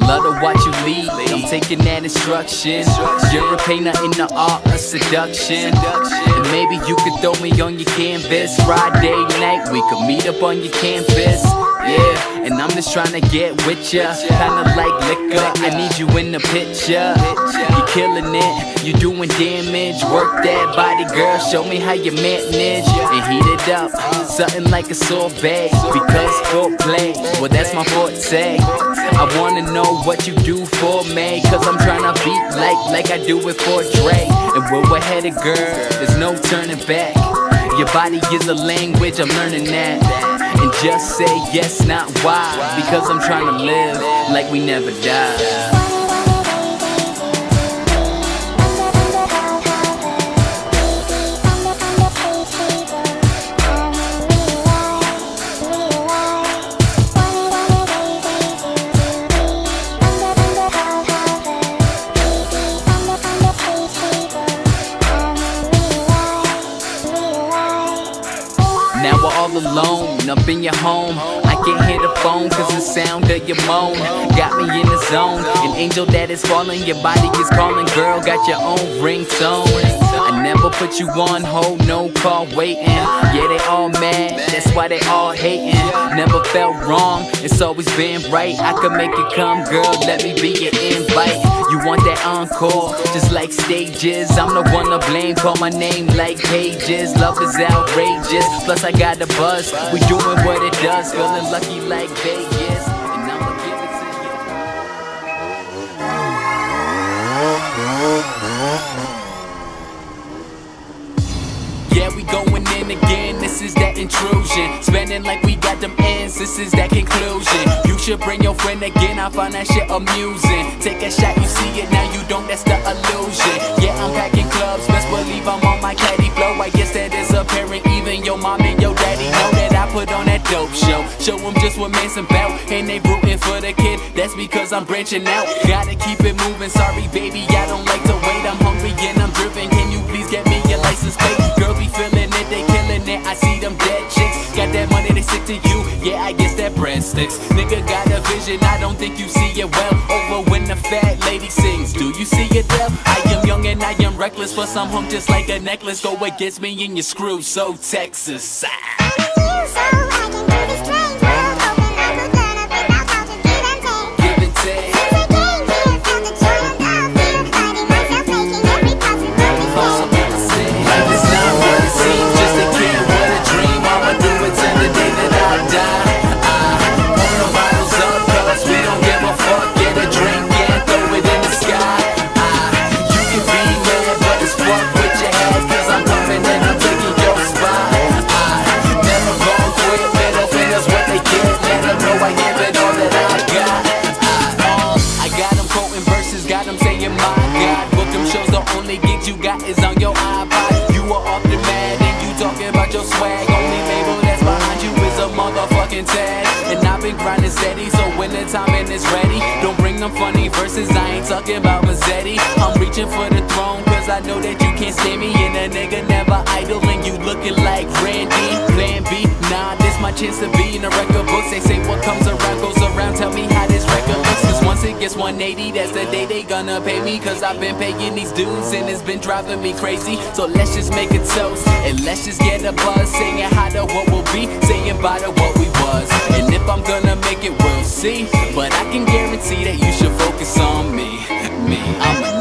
love to watch you lead, I'm taking that instruction. You're a painter in the art of seduction. And maybe you could throw me on your canvas. Friday night, we could meet up on your campus. Yeah, and I'm just trying to get with ya, kinda like liquor, I need you in the picture. You're killing it, you doing damage. Work that body, girl, show me how you manage. And heat it up, something like a sorbet. Because foreplay, well that's my forte. I wanna know what you do for me, cause I'm tryna beat like I do it for Dre. And where we're headed, girl, there's no turning back. Your body is a language, I'm learning that. And just say yes, not why. Because I'm trying to live like we never die. Now we're all alone, up in your home. I can't hear the phone cause the sound of your moan got me in the zone. An angel that is falling, your body is calling. Girl, got your own ringtone. I never put you on hold, no call waiting. Yeah, they all mad, that's why they all hating. Never felt wrong, it's always been right. I could make it come, girl, let me be your invite. You want that encore, just like stages. I'm the one to blame, call my name like pages. Love is outrageous, plus I got a buzz. We doing what it does, feeling lucky like Vegas. And I'ma give it to you. Yeah, we going in again, this is that intrusion. Spending like we got them ends, this is that conclusion. You should bring your friend again, I find that shit amusing. Take a shot, you see it, now you don't, that's the illusion. Yeah, I'm packing clubs, best believe I'm on my caddy flow. I guess that is apparent, even your mom and your daddy know that I put on that dope show. Show them just what man's about, and they rooting for the kid, that's because I'm branching out. Gotta keep it moving, sorry baby, I don't like to wait. I'm hungry and I'm driven, can you please get me your license plate? Girl be feeling it, they killing it, I see them dead chicks. Got that money, they stick to you, yeah I guess that bread sticks. Nigga got a vision, I don't think you see it well. Over when the fat lady sings, do you see it well? I am young and I am reckless, but some home just like a necklace. Go against me and you screw, so Texas. You got is on your iPod. You are off the mad and you talking about your swag. Only label that's behind you is a motherfucking tag. And I've been grinding steady, so when the timing is ready, don't bring them funny verses, I ain't talking about Mazzetti. I'm reaching for the throne, cause I know that you can't stand me. And a nigga never idle, and you looking like Randy. Plan B, nah, this my chance to be in the record books. They say what comes around goes around, tell me how this record looks. Cause once it gets 180, that's the day they gonna pay me. Cause I've been paying these dues and it's been driving me crazy. So let's just make a toast, and let's just get a buzz. Saying how to what will be, saying bye to what we was. And if I'm gonna make it, we'll see. But I can guarantee that you should focus on me. I'm a